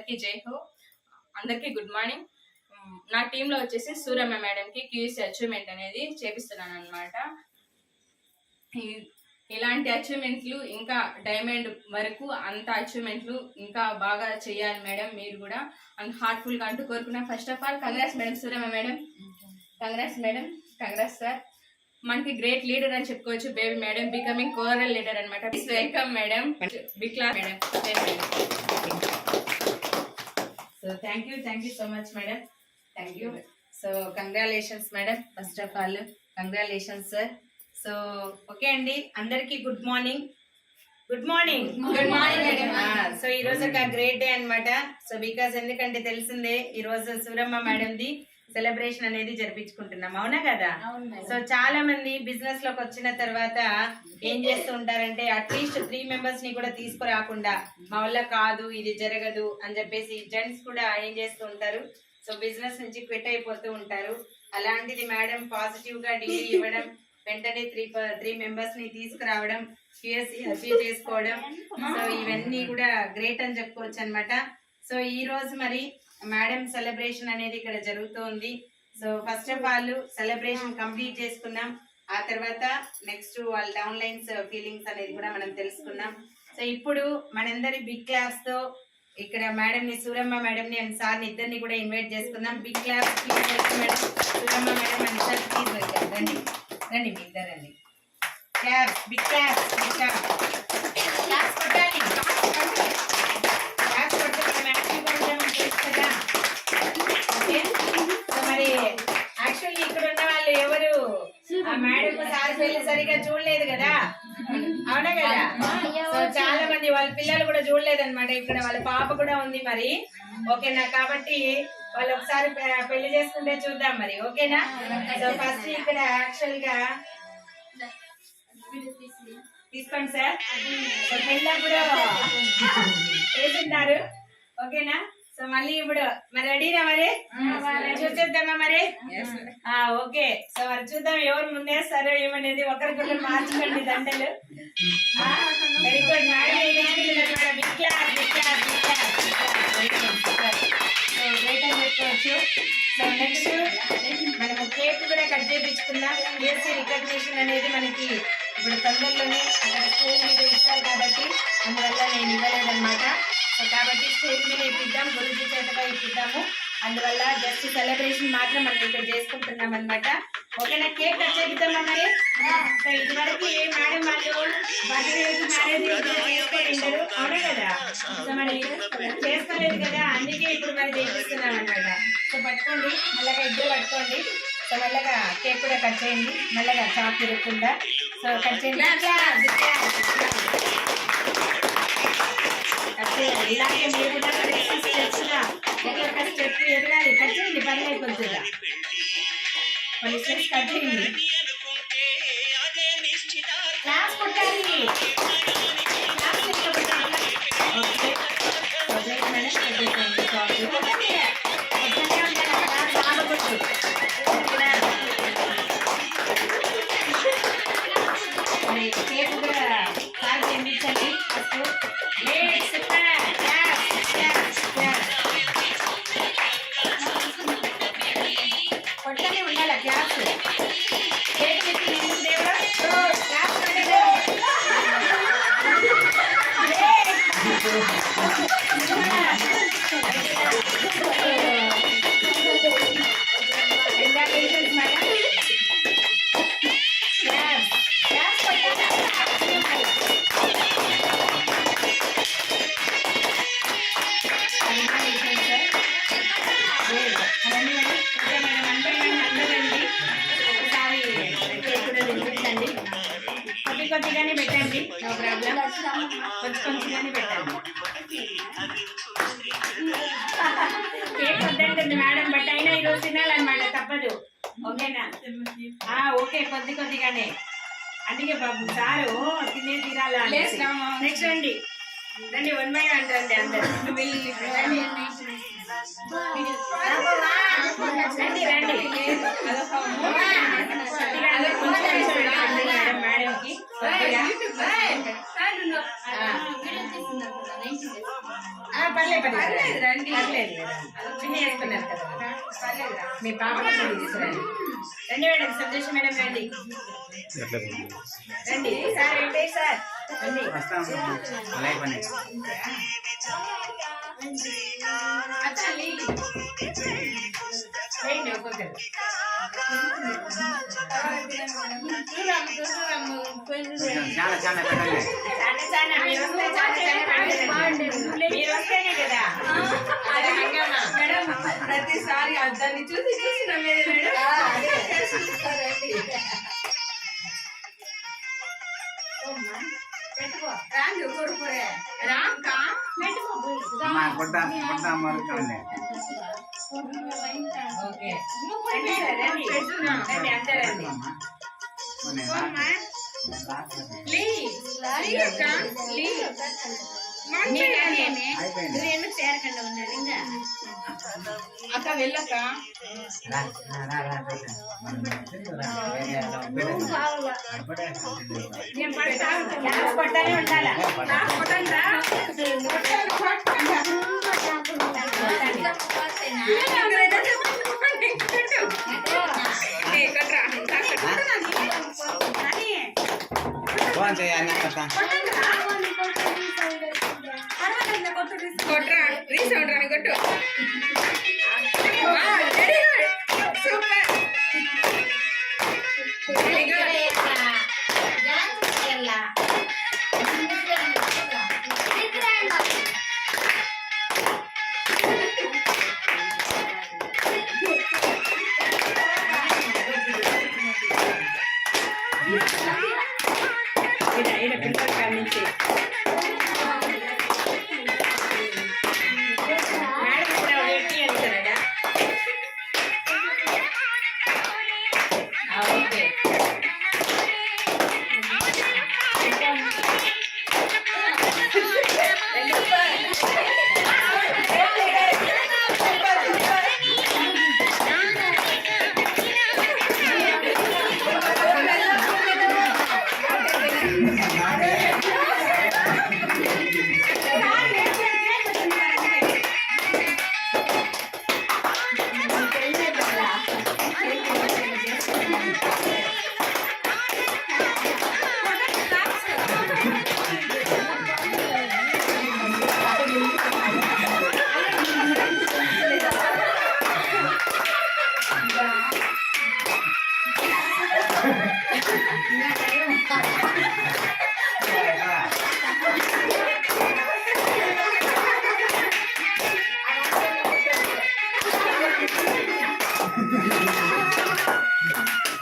అందరికీ జై హో, అందరికీ గుడ్ మార్నింగ్. నా టీంలో వచ్చేసి సూరమ్మ మేడంకి క్యూఎస్సీ అచీవ్మెంట్ అనేది చేపిస్తున్నాను అనమాట. ఇలాంటి అచీవ్మెంట్లు ఇంకా డైమండ్ వరకు అంత అచీవ్మెంట్లు ఇంకా బాగా చేయాలి మేడం. మీరు కూడా అంత హార్ట్ఫుల్గా అంటూ కోరుకున్నా. First of all congrats madam, Suramma madam. Congrats madam, congrats sir. మనకి గ్రేట్ లీడర్ అని చెప్పుకోవచ్చు baby madam, becoming coral leader అనమాట. Welcome madam, big class madam. So thank you so much madam. Thank you. So congratulations madam. First of all congratulations sir. So okay అండి, అందరికి good morning. Good morning madam. So ఈ రోజు ఒక great day అనమాట. So because ఎందుకంటే తెలిసిందే ఈ రోజు సూరమ్మ మేడంది సెలబ్రేషన్ అనేది జరిపించుకుంటున్నాం, అవునా కదా? సో చాలా మంది బిజినెస్ లోకి వచ్చిన తర్వాత ఏం చేస్తూ ఉంటారంటే అట్లీస్ట్ 3 మెంబర్స్ ని కూడా తీసుకురాకుండా మా వల్ల కాదు, ఇది జరగదు అని చెప్పేసి జెంట్స్ కూడా ఏం చేస్తూ ఉంటారు, సో బిజినెస్ నుంచి క్విట్ అయిపోతూ ఉంటారు. అలాంటిది మేడం పాజిటివ్ గా డిగ్రీ ఇవ్వడం, వెంటనే 3 మెంబర్స్ ని తీసుకురావడం, క్యూఎస్సీ అచీవ్ చేసుకోవడం, సో ఇవన్నీ కూడా గ్రేట్ అని చెప్పుకోవచ్చు అనమాట. సో ఈ రోజు మరి మేడం సెలబ్రేషన్ అనేది ఇక్కడ జరుగుతోంది. So first of all celebration complete చేసుకున్నాం. ఆ తర్వాత నెక్స్ట్ వాళ్ళ డౌన్ లైన్స్ ఫీలింగ్స్ అనేది కూడా మనం తెలుసుకున్నాం. సో ఇప్పుడు మనందరి బిగ్ క్లాప్స్ తో ఇక్కడ మేడం ని, సూరమ్మ మేడం ని అండ్ సార్ ని ఇద్దరిని కూడా ఇన్వైట్ చేసుకుందాం. Big claps madam, Suramma madam and sir please welcome. రండి రండి మీ ఇద్దరు రండి. Claps, big claps, big claps, claps కొట్టాలి. క్లాప్స్ కొడితే మనం యాక్టివ్గా ఉంటామని తెలుసు కదా. ఓకే, సో మరి యాక్చువల్లీ ఇక్కడ ఉన్న వాళ్ళు ఎవరు ఆ మేడం సార్ పెళ్లి సరిగా చూడలేదు కదా, అవునా కదా? సో చాలా మంది వాళ్ళ పిల్లలు కూడా చూడలేదు అనమాట. ఇక్కడ వాళ్ళ పాప కూడా ఉంది మరి, ఓకేనా? కాబట్టి వాళ్ళు ఒకసారి పెళ్లి చేసుకుంటే చూద్దాం మరి, ఓకేనా? సో ఫస్ట్ ఇక్కడ యాక్చువల్ గా తీసుకోండి సార్. సో పెళ్ళ కూడా వేసుంటారు, ఓకేనా? సో మళ్ళీ ఇప్పుడు మరి రెడీనా మరి చూసేద్దామా మరి? ఓకే, సో మరి చూద్దాం ఎవరు ముందేస్తారో ఏమనేది. ఒకరికొకరు మార్చుకోండి దండలు. Very good madam. Big claps, big claps, big claps. So great అని చెప్పుకోవచ్చు. సో నెక్స్ట్ మనము కేక్ కూడా కట్ చేయించుకుందాం. క్యూఎస్సీ రికగ్నిషన్ అనేది మనకి ఇప్పుడు తొందరలోనే అక్కడ స్కూల్ మీద ఇస్తారు కాబట్టి అందువల్ల నేను ఇవ్వలేదన్నమాట. సో కాబట్టి స్టేజ్ మీద ఇప్పిద్దాం, గురుజీ చేతగా ఇప్పిద్దాము. అందువల్ల జస్ట్ సెలబ్రేషన్ మాత్రం మనం ఇక్కడ చేసుకుంటున్నాం అనమాట. ఓకేనా? కేక్ కట్ చేపిద్దామా మరి? సో ఇదివరకు మేడం వాళ్ళు బర్త్డే మ్యారేజ్ చేసుకోలేరు, అవునా కదా? సో మరి చేసుకోలేదు కదా, అందుకే ఇప్పుడు మరి చేపిస్తున్నాం అనమాట. సో పట్టుకోండి, మెల్లగా ఇద్దరు పట్టుకోండి. సో మెల్లగా కేక్ కూడా కట్ చేయండి, మెల్లగా చాప్ తిరగకుండా. సో కట్ చేయండి, ఇలాగే మీరు కూడా స్టెప్స్గా ఒక్కొక్క స్టెప్ ఎదగాలి. కట్ చేయండి, పర్లేదు కొద్దిగా కొన్ని స్టెప్స్ కట్ చేయండి. క్లాస్ కొట్టాలి. ఓకే, కేక్ కూడా కాల్ చేయించండి. కొట్టనే ఉండాలి క్లాస్. కేక్ పెట్టి దేవుడా క్లాస్ కొద్దిగానే పెట్టండి, నో ప్రాబ్లం. కొంచెంగానే పెట్టండి. కేక్ వద్దంటుంది మేడం, బట్ అయినా ఈరోజు తినాలన్నమాట, తప్పదు. ఓకేనా? ఓకే, కొద్దిగానే. అందుకే బాబు సారు తినే తీరాలా. నెక్స్ట్ రండి రండి, 1 by 1 రండి అందరు. రండి రండి మేడంకి. పర్లేదు పర్లేదు రండి, పర్లేదు చిన్ని వేసుకున్నారు కదా, మీ పాప తీసుకురండి. రండి మేడం, సంతోషం మేడం రండి రండి సార్, వెంకటేష్ సార్ రండి. రండి ఒక్కొక్కరు. మీరు వస్తేనే కదా అది హంగామా మేడం. ప్రతిసారి దాన్ని చూసి చూసి నమ్మేది మేడం. అక్క వెళ్ళక్క పట్టానే ఉండాలా కొట్రా రీసౌండ్ రాని కొట్టు. Super very good. పిల్లలు కానించి మేడం కూడా వెయిట్ అంటారా? ఓకే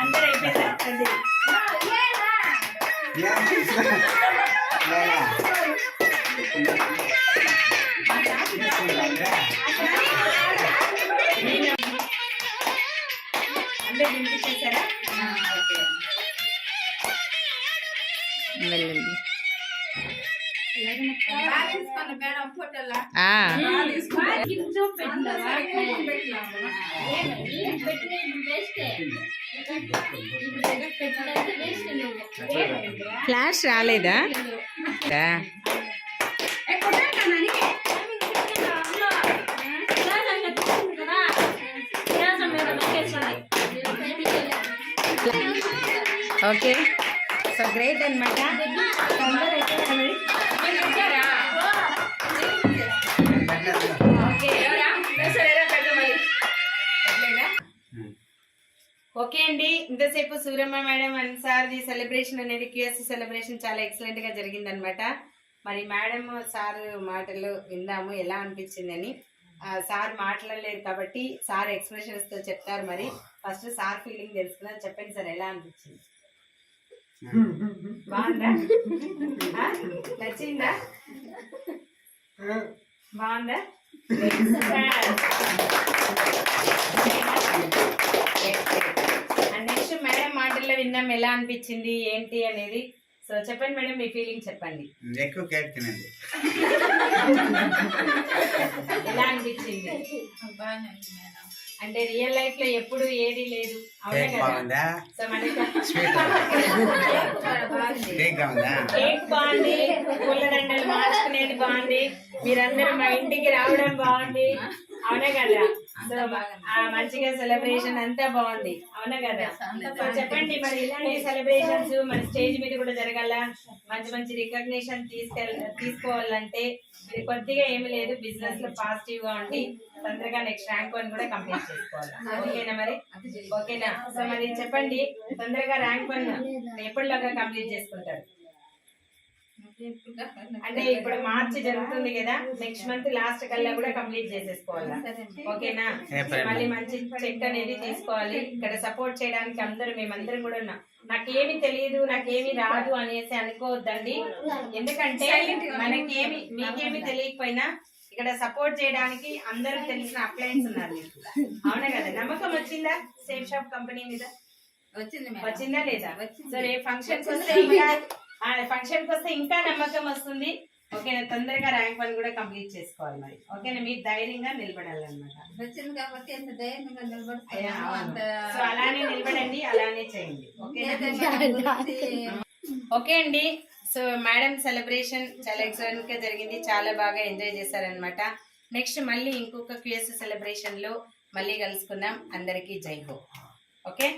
అందరూ అయిపోయిందా? అందరూ వినిపించేసారా? వెళ్ళండి. ఫ్లాష్ రాలేదా? ఓకే, సో గ్రేట్ అనమాట. ఓకే అండి, ఇంతసేపు సూరమ్మ మేడం అండ్ సార్ది సెలబ్రేషన్ అనేది క్యూఎస్ సెలబ్రేషన్ చాలా ఎక్సలెంట్ గా జరిగిందనమాట. మరి మేడం సార్ మాటలు విందాము ఎలా అనిపించిందని. సార్ మాట్లాడలేదు కాబట్టి సార్ ఎక్స్ప్రెషన్స్ తో చెప్తారు. మరి ఫస్ట్ సార్ ఫీలింగ్ తెలుసుకున్నా, చెప్పండి సార్ ఎలా అనిపించింది? బాగుందా? నచ్చిందా? బాగుందా? నెక్స్ట్ మేడం మాటల్లో విన్నాం, ఎలా అనిపించింది ఏంటి అనేది. సో చెప్పండి మేడం, మీ ఫీలింగ్ చెప్పండి. ఎక్కువ కేక్ తినండి. ఎలా అనిపించింది? అంటే రియల్ లైఫ్ లో ఎప్పుడు ఏది లేదు, అవునా కదా? సో మనకి కేక్ బాగుంది, పూలదండలు మార్చుకునేది బాగుంది, మీరందరూ మా ఇంటికి రావడం బాగుంది, అవునా కదా? సో మంచిగా సెలబ్రేషన్ అంతా బాగుంది, అవునా కదా? సో చెప్పండి మరి, ఇలాంటి సెలబ్రేషన్స్ మన స్టేజ్ మీద కూడా జరగాల, మంచి మంచి రికగ్నిషన్ తీసుకోవాలంటే ఇది కొద్దిగా ఏమి లేదు, బిజినెస్ లో పాజిటివ్ గా ఉండి తొందరగా నెక్స్ట్ ర్యాంక్ 1 కూడా కంప్లీట్ చేసుకోవాలి. ఓకేనా మరి? ఓకేనా? సో మరి చెప్పండి, తొందరగా ర్యాంక్ 1 ఎప్పటిలాగా కంప్లీట్ చేసుకుంటారు? అంటే ఇప్పుడు మార్చి జరుగుతుంది కదా, నెక్స్ట్ మంత్ లాస్ట్ కల్లా కూడా కంప్లీట్ చేసేసుకోవాలి. ఓకేనా? మళ్ళీ మంచి చెక్ అనేది తీసుకోవాలి. ఇక్కడ సపోర్ట్ చేయడానికి అందరూ మేమందరం కూడా ఉన్నాం. నాకేమి తెలియదు, నాకేమి రాదు అనేసి అనుకోవద్దండి. ఎందుకంటే మనకేమి మీకేమి తెలియకపోయినా ఇక్కడ సపోర్ట్ చేయడానికి అందరూ తెలిసిన అప్లయన్స్ ఉన్నారు మీకు, అవునా కదా? నమ్మకం వచ్చిందా సేఫ్ షాప్ కంపెనీ మీద? వచ్చిందా లేదా? సరే, ఫంక్షన్ కి వస్తే ఇంకా నమ్మకం వస్తుంది. ఓకేనా? తొందరగా ర్యాంక్ 1 కూడా కంప్లీట్ చేసుకోవాలి మరి. ఓకేనా? మీరు ధైర్యంగా నిలబడాలన్నమాట. వచ్చింది కాబట్టి ఎంత ధైర్యంగా నిలబడుతుంది. సో అలానే నిలబడండి, అలానే చేయండి. ఓకే అండి. సో మేడం సెలబ్రేషన్ చాలా ఎక్సలెంట్ గా జరిగింది, చాలా బాగా ఎంజాయ్ చేశారనమాట. నెక్స్ట్ మళ్ళీ ఇంకొక క్యూఎస్ సెలబ్రేషన్ లో మళ్ళీ కలుసుకుందాం. అందరికీ జై హో. ఓకే.